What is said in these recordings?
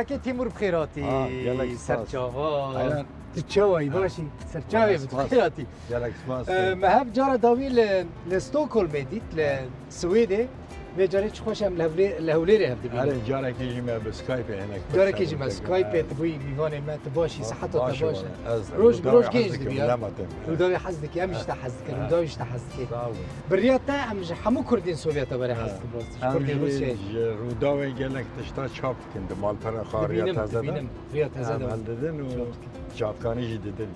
که تیمور بخیراتی سرچاوا الان چاوی باشی سرچاوی بخیراتی گلک سپاس مهب جارا داوی لستوکل میدید لسویده و جاری چه خوشم لهولیره هفته بید. آره جارا کیجی ما بسکایپ هنگ. جارا کیجی ما سکایپ تبوی میوانه ما تباشی صحت و تباشه. روز گیج دبیا. روداوی حزد کی امش تحزد کی روداویش تحزد کی. بریات تا امش همو کردین سوویت برای حزد باست. کردین روسیه. روداوی گلک تشتا چاپ کند مالپر خاریات هزده. ببینم ریات هزده. هلدن و چاپکانی جدیدن.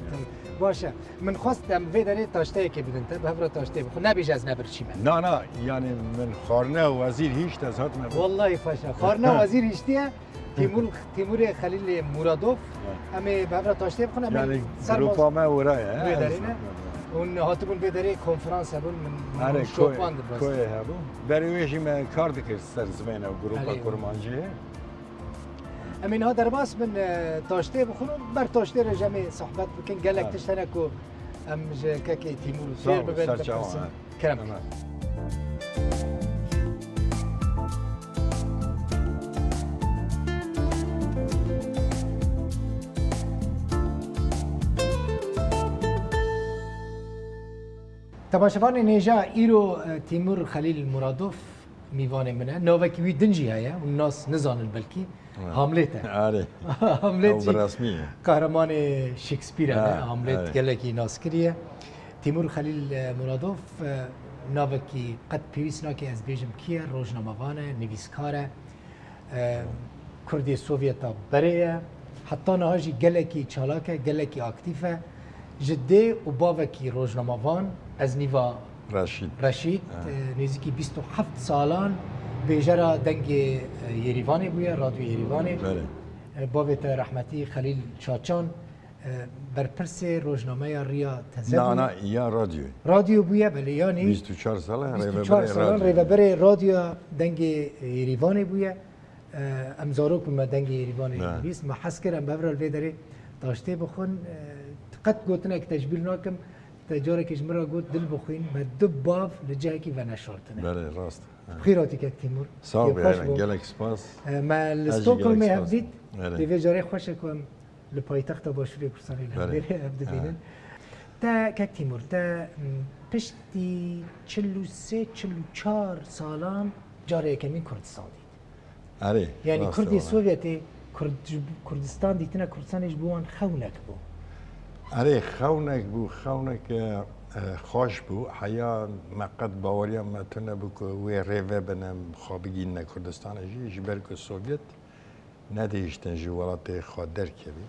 باشه من خواستم ویداری تاشته که بدن تا به هر تاشته بخو نبیج از نبرچی من. نه یعنی من خارنه وزیر هیچ تزهات نبود. والله فاشا خارنه وزیر هیچتیه تیمور خلیل مرادوف همه به هر تاشته بخونم. یعنی گروپا ما وراه. ویدارینه. اون هاتون ویداری کنفرانس هبون من شوپاند باست. کوه هبون. برایش من کار دکرد سر زمین و گروپا کرمانجی. امین ها در باس من تاشته بخونم بر تاشته رجمی صحبت بکن گلک تشتنه کو ام که تیمور سیر ببین کرم تماشاوان نیجا ایرو تیمور خلیل مرادوف میوان منه نوکی وی دنجی هیا و الناس نزانن بلکی هاملته آره هاملت رسمیه قهرمان شکسپیر هاملت گلکی ناسکریه تیمور خلیل مرادوف نوکی قد پیویس ناکی از بیجم کیه روزنامه‌وانه نویسکاره کردی سوویتا بریه حتی نهاجی گلکی چالاکه گلکی اکتیفه جدی و باوکی روزنامه‌وان از نیوا رشید نزدیکی 27 سالان بیجرا دنگ یریوانی بوده رادیو یریوانی باوت رحمتی خلیل چاچان بر پرس روزنامه ریا تزد نه یا رادیو بوده بله یعنی 24 سالان ریوبر رادیو دنگ یریوانی بوده امزاروک ما دنگ یریوانی بیست ما حس کردم ببرال ویداری داشته بخون قد گوتنه که تجبیل ناکم تجاره کش مرا گفت دل بخوین ما دو باف لجایی و نشارتنه. بله راست. خیراتی که تیمور. صاحب گلک سپاس. ما استوکل می هفدید. دیوی جاری خوشه کنم لپایتخت باشوری کرسانی لبیره هفته بینن. تا که تیمور تا پشتی 43-44 سالان جاری کمی کردستان دید. آره. یعنی کردی سوویتی کردستان دیتنا کردستانش بوان خونک بو. آره خونک خوش بو حیا مقد باوریم متونه بو که وی ریوه بنم خوابگی نه کردستان جبر که سوویت ندیشتن جوالات خادر کردی.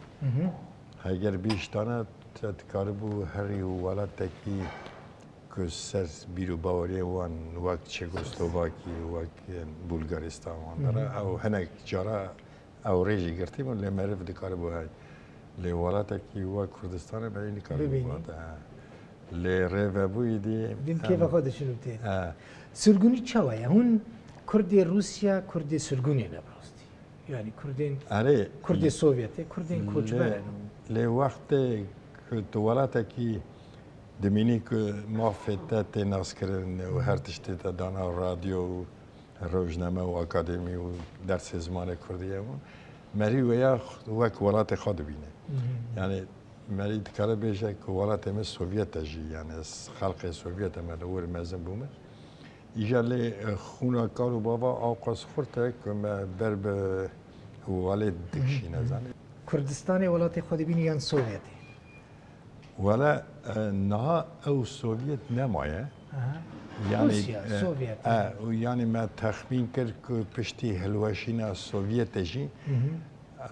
اگر بیشتره تکار بو هری ولات کی که سر بیرو باوری وان وقت چکسلواکی وقت بلغارستان وان داره او هنگ جارا او ریجی گرتی من لمرف دکار بو های لولات کی و کردستان به این کار بود. لرو بودی. دیم کیف خودش نبته. سرگونی چواه؟ هون کردی روسیا کردی سرگونی نبراستی. یعنی کردین. آره. کردی سوویتی کردین کوچبره. لوقت که ولات کی دمینی که مافدت ناسکرن و هر تشتی دانا رادیو روزنامه و اکادمی و درس زمان کردیمون. مری ویا وک ولات خود بینه. یعنی مری دکاره بیشه که ولات من سوویت جی یعنی خلق سوویت من اور مزن بومه. ایجالی خونا کارو بابا آقاس خورده که ما بر به ولات دکشی نزنه. کردستان ولات خود بینی یان سوویتی. ولا نه او سوویت نمایه. روسیا سوویت. یعنی ما تخمین کرد که پشتی هلوشینا سوویت جی.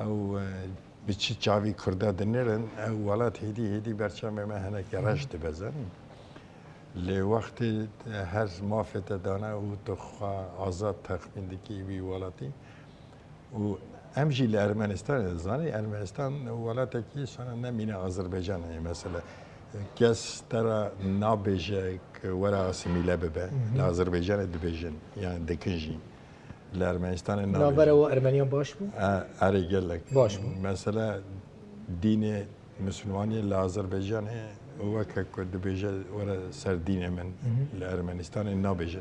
او بچی چاوی کرده دنیرن ولات هدی برچه ما هنگ رشد بزن. لوقت هر مافت دانه و تخوا آزاد تخمین دکی بی ولاتی و امجی لارمنستان زانی ارمنستان ولات کی سنا نمینه آذربایجان مثلا کس ترا نابجه که ورا اسمیله ببه لآذربایجان دبیجن یعنی دکنجی لارمنستان نابره و ارمنیان باش بو؟ آره گلک باش بو مثلا دین مسلمانی لآذربایجان وقت که دبیجه ورا سر دین من لارمنستان نابجه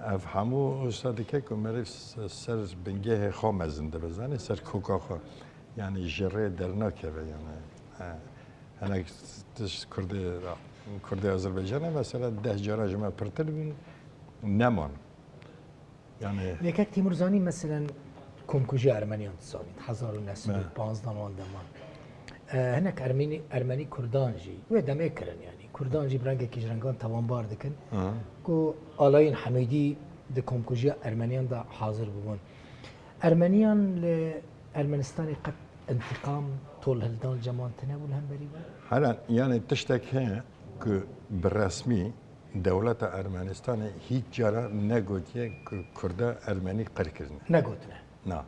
افهمو استاد که کمری سر بنگه خام زنده بزنه سر کوکا خو یعنی جره در نکره یعنی هنگ تش کرده آذربایجان مثلا 10 جاره جمع پرتر بین نمان یعنی یک تیمورزانی مثلا کمکوژی ارمنیان سالید 1915 مان هناك ارمني كردان جي ودا كرن يعني كردان جي برانجا كي جرانغان توان بار دكن كو الاين حميدي د كومكوجيا ارمنيان دا حاضر بون ارمنيان لارمنستان قد انتقام طول هلدان الجمان تناول هم بريبا حالا يعني تشتك هي كو بالرسمي دولة ارمنستان هيج جارا نگوتيه كردا ارمني قركرنا نگوتنا نا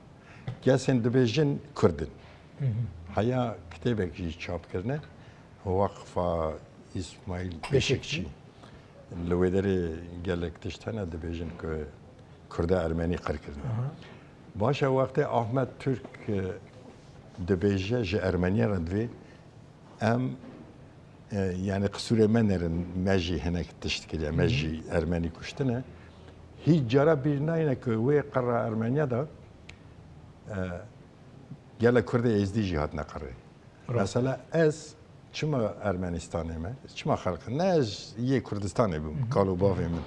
كاسن دبيجن كردن هيا كتابك جي چاپ کرنه وقفه اسماعیل بشکچی لودری گلک تشتنه دبیجن که کرده ارمنی قر کرنه باشه وقت احمد ترک دبیجه جه ارمنی ردوی ام yani قصور منرن مجی هنک تشت کرده مجی ارمنی کشتنه هیچ جرا bir نه که وی قره ارمنیا دا گله کرده ازدی جهاد نقره مثلا از چما ارمنستانه من چما خلق نه از یه کردستانه بیم کالو باوی من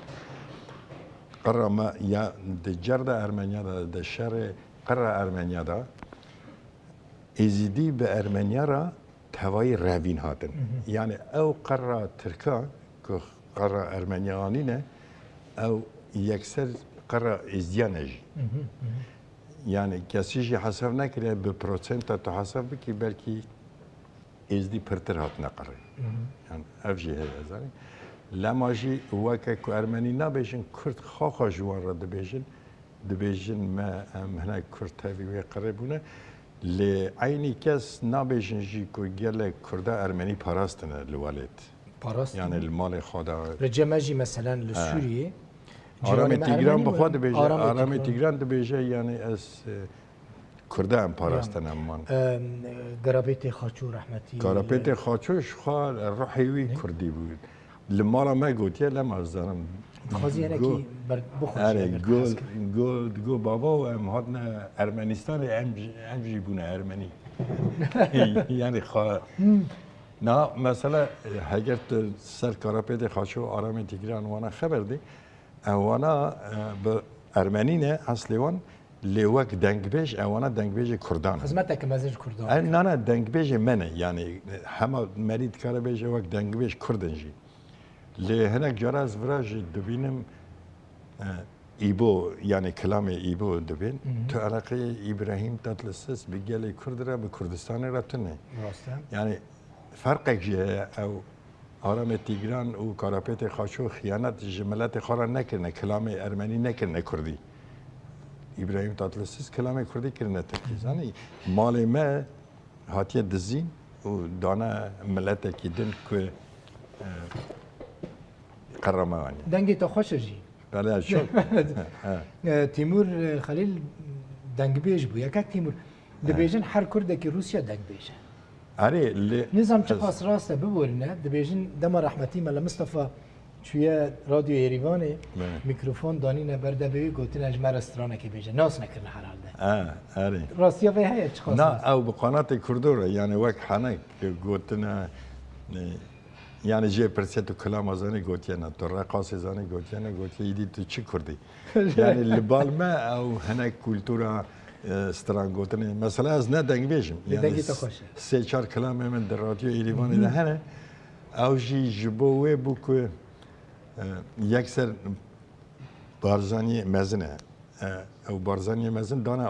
قره ما یا دجرد ارمنیا دا دشر قره ارمنیا دا ازدی به ارمنیا را توای روین هاتن یعنی او قره ترکا که قره ارمنیانی نه او یکسر قره ازدیانه جی yani kesici hesap nekire bir prosenta to hesap ki belki ezdi pırtır hat nekare. Yani ev jî heye zani. Lema jî weke ku Ermenî nabêjin Kurd xaxa ji wan re dibêjin me em hinek Kurd tevî wê qirê bûne. Lê aynî kes nabêjin jî ku gelek Kurda Ermenî parastine li welêt. Parast. Yani li malê xwe da. Receme jî meselen li Sûriyê Aramê Tigran bixwe dibêje. Aramê Tigran dibêje yani ez Kurda em parastin em man. Garabêtê Xaçû rehmetî. Garabêtê Xaçû ji xwe rihê wî Kurdî bû. Li mala me gotiye lem ez zanim. Xwazî hinekî Erê got baba û em hatine Ermenistanê em jî bûne Ermenî. Yani xwe na mesela heger tu ser Garabêtê Xaçû Aramê Tigran wana xeber dî اوانا به ارمنی نه اصلی وان لیوک دنگبیج اوانا دنگبیج کردان خدمتك مزج کردان نه نه دنگبیج منه یعنی همه مرید کاره بیج وک دنگبیج کردنجی لی هنک جراز وراج دبینم ایبو یعنی کلام ایبو دبین تو علاقه ابراهیم تطلسس بگلی کرد را به کردستان رفتنه یعنی فرقی جه او آرام تیگران و کاراپیت خاشو خیانت جملت خارا نکرنه کلام ارمنی نکرنه کردی ابراهیم تطلسیس کلام کردی کرنه تکیزانی مال ما هاتیه دزین و دانه ملت کی دن که قرمانی دنگی تو خوش جی بله شو تیمور خلیل دنگ بیج بو یک تیمور دبیجن هر کرده که روسیا دنگ بیجه آره نظام چه پاس راسته ببورنه دبیجن دم رحمتی مال مصطفی شویه رادیو ایریوانه میکروفون دانینه برده بی گوتین اجمه رستورانه که بیجه ناس نکرنه هر حالده آره راستیا به هیه چه خاص نه او به قنات کردوره یعنی وک حنک گوتنه yani je persetu kelam azani gotiyana to raqas azani gotiyana gotiye idi tu çi kurdi yani li balme ew hinek kultura strangotine mesela ez ne dengvejim yani se çar kelam min der radyo Erivanê de hene ew jî ji bo wê bû ku yekser barzaniyê mezin e ew barzaniyê mezin dane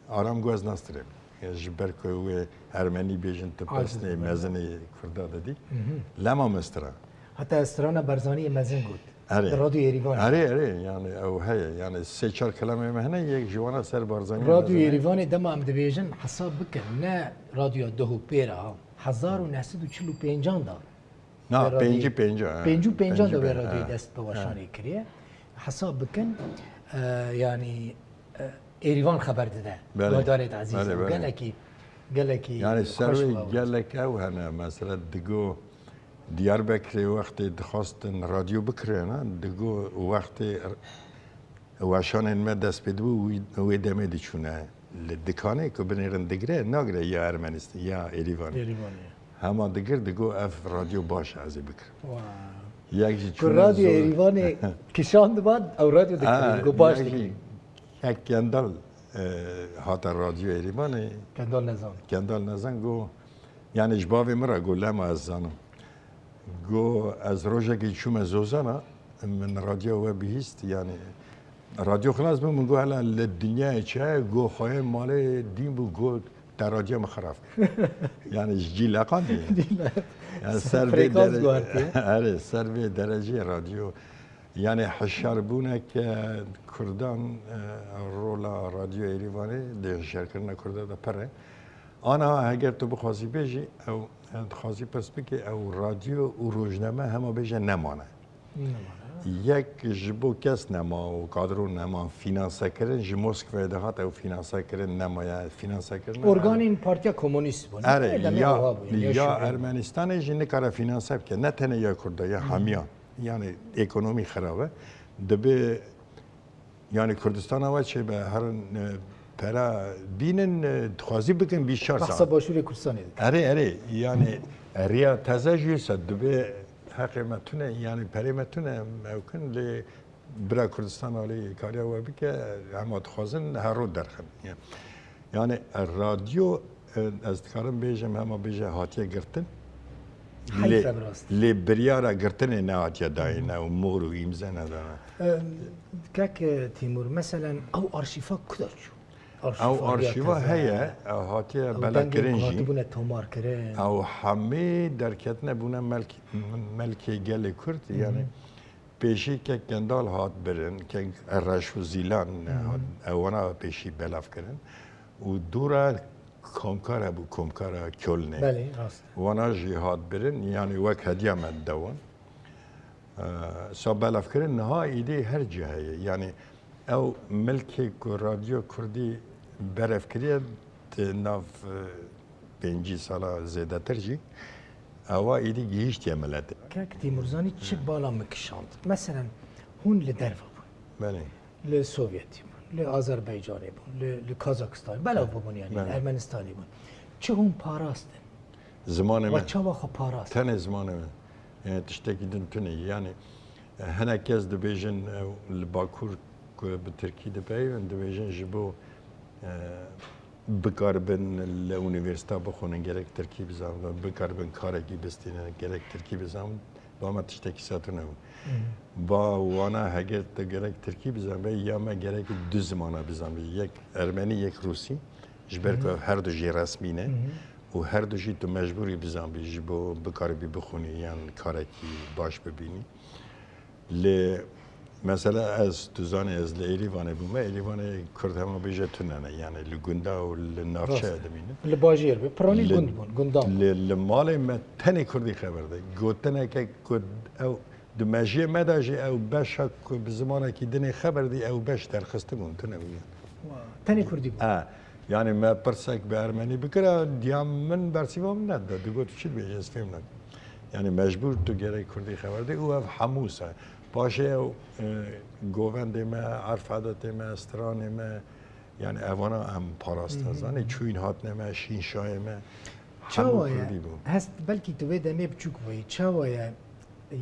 aram gu ez nastirim ji ber ku wê Ermenî bêjin tu pesnê mezinê Kurda dedî lema mestira heta strana barzaniyê mezin got radyo Erivanê erê yani ew heye yani sê çar kelamê me hene yek ji wana ser barzaniyê radyo Erivanê dema em dibêjin hesab bikin ne radyo duh pêra 1945 da na pêncî pêncan da wê radyoyê dest bi weşanê kiriye hesab bikin yani Erivan xeber dide guhdarê ezîz gelekî yani servê gelek ew hene mesela digo دیاربکر وقتی دخواستن رادیو بکرن دگو وقتی واشان ما دست بدو و دمه دیچونه لدکانه که بنیرن دگره نگره یا ارمنستان یا ایران همه دگر دگو اف رادیو باشه از بکر یک که رادیو ایران کشاند بعد او رادیو دکره گو باش دکره یک گندال هات رادیو ایران گندال نزن گو یعنی جبابی مرا گو لما از زنم گو از روزه که چوم زوزانا من رادیو و بیست یعنی رادیو خلاص بمون گو هلا لدنیا چه گو خواهی مال دین بو گو در رادیو مخرف یعنی جی لقانی یعنی سر به درجه رادیو یعنی حشار بونه که کردان رولا رادیو ایرانی ده شرکرنا کرده ده پره آنها اگر تو بخواستی بیجی او خواهی پس بکی او رادیو و روزنامه همه بیجه نمانه یک جبو کس نما و کادرو نما فینانسه کردن جموسک ویده هات او فینانسه کردن نمایه فینانسه کردن ارگان این پارتیا کمونیست بود یا ارمنستان جی نکاره فینانسه بکن نه تنه یا کرده یا همیان یعنی اکونومی خرابه دبی یعنی کردستان آوه چه به هر پرا بینن خوازی بکن 24 ساعت بخصا باشور کردستانی اره یعنی ریا تازه جویسه دبی حقیقتونه یعنی پریمتونه ممکن لی برای کردستان علی کاریا و بی که همه خوازن هر رو درخن یعنی رادیو از کارم بیجم همه بیجه هاتیه گرتن لی بریارا گرتن نه هاتیه داینه و مور و ایمزه نداره که تیمور مثلا او آرشیفا کدار شو او آرشیوا هیا هاتیه بلا کرنجی او همه درکتنه بونه ملکی گل کرد یعنی پیشی که گندال هات برن که رش و زیلان اونا پیشی بلاف کرن و دورا کمکاره بو کمکاره کلنه بله راست وانا جی هات برن یعنی وک هدیه مد دوان سا بلاف کرن نها ایده هر جهه یعنی او ملکی رادیو کردی برف کریه ناف 5 ساله زیاده ترجی اوا ایدی گیشت ملت که تیمورزانی چه بالا مکشاند مثلا هون لدروا بون بله لسوویتی بون لآذربایجانی بون لکازاکستان بلا بون یعنی ارمنستانی بون چه هون پاراستن زمان من و چه واخو پاراست تن زمان من یعنی تشتکی دنتونه یعنی هنه کس دبیجن لباکور به ترکی دبیجن دبیجن جبو بکاربن لونیورسیته بخونن گرک ترکی بزنم بکاربن کارکی بستینن گرک ترکی بزنم با ما تشتکی ساتونه با وانا هگر گرک ترکی بزنم یا ما گرک دو زمانه بزنم یک ارمنی یک روسی جبر که هر دو جی رسمی نه و هر دو جی تو مجبوری بزنم جبو بکاربی بخونی یعنی کارکی باش ببینی مثلا از دوزان از لیریوانه بوم لیریوانه کرد همه بیشتر تنانه یعنی لگوندا و لنارچه دمینه لباجیر به پرانی گوند بون گوندام لمال ما تنی کردی خبر ده گوتنه که کد او دماجی مداجی او باشا که بزمانه که دنی خبر دی او باش درخسته بون تنه بیان تنی کردی بون یعنی ما پرسک به ارمنی بکره دیام من برسیوام نداد دگوت چی بیاش فهم نکن یعنی مجبور تو گره کردی خبر دی او حموسه باشه گوونده ما عرف عادت ما استران ما یعنی اوانا هم پاراست هستند چوین هات نما شین شای ما چاوایه هست بلکی تو به دمی بچوک بایی چاوایه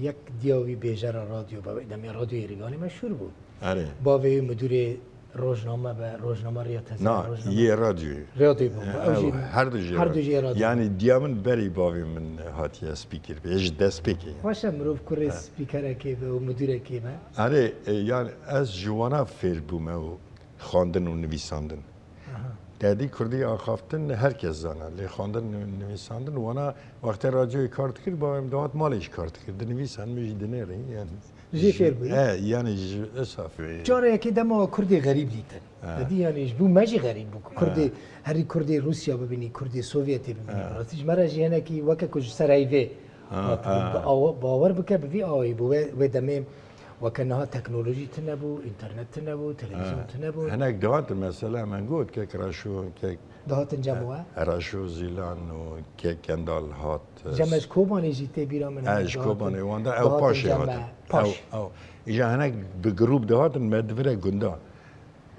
یک دیاوی بیجار رادیو با دمی رادیو ایرانی مشهور بود آره با وی مدیر روزنامه به روزنامه ریاض نه یه رادیو بود هر دو جی رادیو یعنی دیامن بری باوی من هاتی اسپیکر بیش دست پیکی باشه مروف کره اسپیکره که و مدیره که ما آره یعنی از جوانا فعل بوم و خواندن و نویساندن دادی کردی آخافتن هر کس زانه لی خواندن نویساندن وانا وقتی رادیوی کارت کرد با امداد مالش کارت کرد نویسان میشه دنیری یعنی جی فیر بود یعنی اصافی جاره که دما کردی غریب دیدن دادی یعنی بو ماجی غریب بود کردی هری کردی روسیا ببینی کردی سوویتی ببینی راستش مرا جیانه کی وقت کج سرایوه باور بکه بی آی بو و دمه وكانها تكنولوژی تنبو اینترنت تنبو تلویزیون تنبو هناك دهات المسألة منقود كيك راشو كيك دهات جمعه راشو زيلان وكيك كندال هات جمعش کوبانی جیته بیرا من ايش كوباني واندا او باشي هات او اجا هناك بجروب دهات مدفره گندا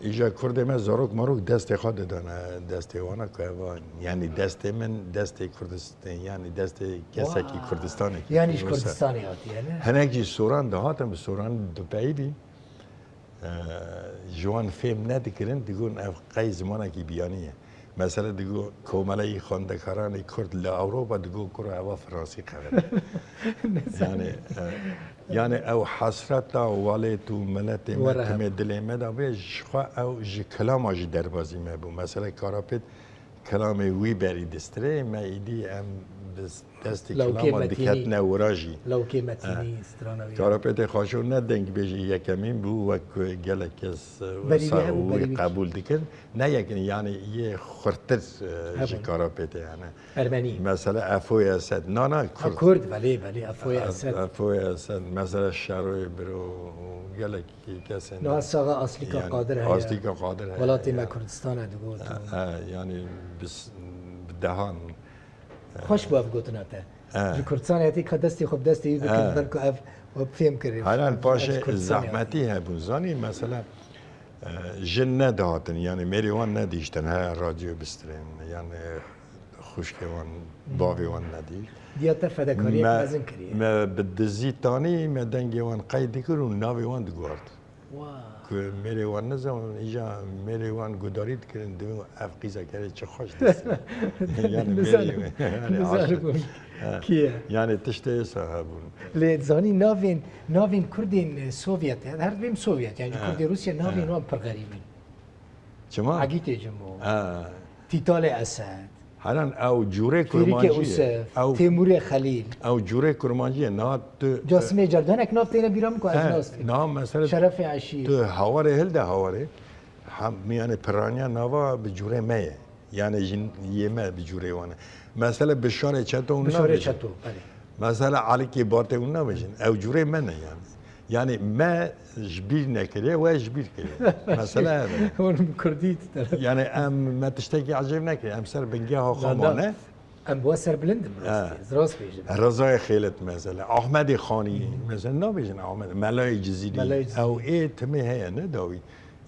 اجا کرد ما زاروك ماروك دست خود دانا دست وانا كوان يعني دست من دست كردستان يعني دست كسكي كردستاني يعني ايش كردستاني هاتي يعني هناك جي سوران دهاتم سوران دبعيدي جوان فهم ندکرن دیگون اف قای زمانه کی بیانیه مثلا دیگو کوملای خواندکاران کرد ل اروپا دیگو کرو هوا فرانسی خبر يعني او حسرت والد و ملت ما دل ما دا بيش خو او ج كلام اج دربازي ما بو مثلا كارابيت كلام وي بري دستري ما ايدي ام بس دست كلام دكتنا وراجي لو كيمتيني استرانا كارابيت خاشو ندنگ بيجي يكمين بو وك جلك اس قبول دكن نه يعني يه خرتر ج كارابيت يعني ارمني مثلا افويا سد نا كرد بلي افويا سد افويا سد مثلا الشروي برو جلك كسن لا الصاغه اصلي قادر هي اصلي قادر ولاتي ما كردستان دغوت يعني بس بدهان خوش باف گوتناته کردستان هاتی که دستی خوب دستی بکن که اف و فهم کردیم حالا باشه زحمتی هبونزانی مثلا جن ندهاتن يعني ميريوان نديشتن ها راديو بسترين يعني خوشكوان باوي وان نديش دياتا فداكاري مازن كريه ما بدزي تاني ما دنگي وان قيد كرون ناوي وان دغورد که ميريوان نزم اجا ميريوان گداريد كرن دو افقيزا كري چه خوش دست يعني ميريوان كيه يعني تشتهي صاحبون لزاني ناوين كردين سوفيت هر بيم سوفيت يعني كردي روسيا ناوين وان پر غريبين شما عقيت جمو تيتال اسد حالا او جوره کرمانجی او تیمور خلیل او جوره کرمانجی نه جاسم جردانک ناف تینا بیرام کو از ناست نه مثلا شرف عشیر تو هواره هل ده هواره هم يعني پرانیا نوا به جوره مه يعني یمه به جوره وانه مثلا بشار چتو اون بشار چتو بله مثلا علی کی بات اون نمیشن او جوره منه يعني ما جبير نكريه وجبير كريه مثلا هون كرديت يعني ام ما تشتكي عجب نكري ام سر بنجاها خامانه ام بوسر بلند راس بيجي رضا خيلت مثلا احمد خاني مثلا نا بيجن احمد ملای جزيري او ايه تمي هي نداوي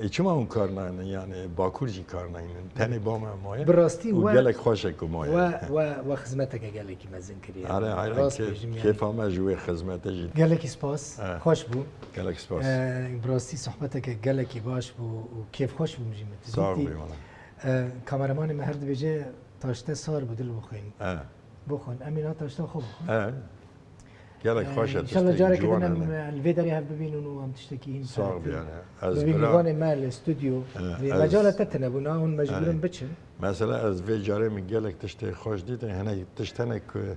چما اون کار نه يعني باکور جی کار نه تنی با ما مایه براستی و گلک خوشک مایه و خدمتك گلک مزن کری آره کیف ما جوی خدمت جی گلک سپاس خوش بو گلک سپاس براستی صحبتك گلک باش بو و کیف خوش بو مجیمت صاحبی کامرامان مهرد بجه تاشته سار بدل بخوین بخون امینا تاشته خوب گلک خوشت ان شاء الله جارك بدنا الفيدري هب ببينون وهم تشتكين صعب يعني ببينون ما الاستوديو مجال تتنبونا هون مجبورين بتشن مثلا از في جاره من گلک تشته خوش دید هنا تشتنك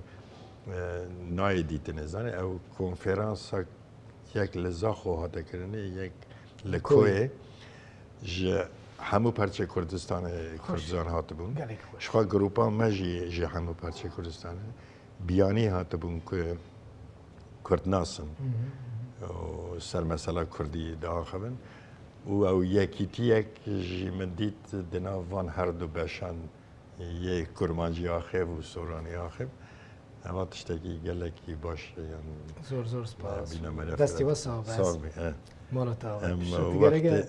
نای دیتن زنی او کنفرانس یک لزاخو هات کرنی یک لکوی ج همو پرچه کردستان کردستان هات بون شخوا گروپا مجی ج همو پرچه کردستان بیانی هات بون که کردناسن و سر مثلا کردی داخلن و او یکی جی من دید دنوان هر دو بشن یک کرمانجی آخر و سورانی آخر اما تشتکی گلکی باش زور سپاس بینم دستی و صاحب مالتا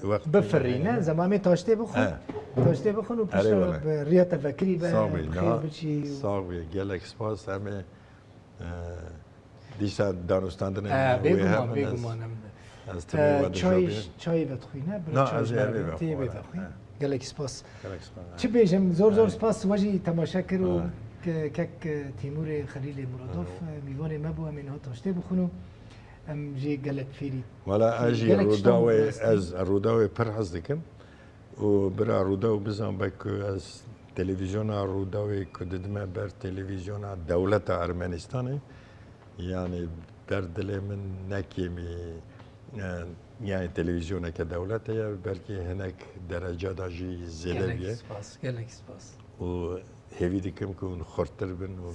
وقت بفرینه زمانی تاشته بخون و پیش ریا تفکری به خیر بچی صاحبی گلک سپاس همه دیشب دانستاندن بگمانم چای بتخوینه نه از تی بتخوین گلک سپاس چی بیشم زور سپاس واجی تماشا کرو که تیمور خلیل مرادوف میوان ما بو امین ها تاشته بخونو ام جی گلک فیری ولا اجي روداوي پر حز دکم و برا روداو بزن بک از تلویزیون روداوي کددمه بر تلویزیون دولت ارمنستانه يعني دردل من نكيمي يعني تلفزيون كدولة هي بلكي هناك درجات جي زيادة بيه قالك سباس و هيفيدكم كون خرطر بن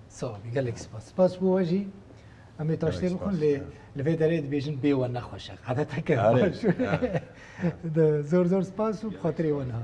صافي قالك سباس بو واجي امی تاشتی بکن لوی درید بیشن بی و نخوشه عادت که آره. زور زور سپاس و بخاطر ونها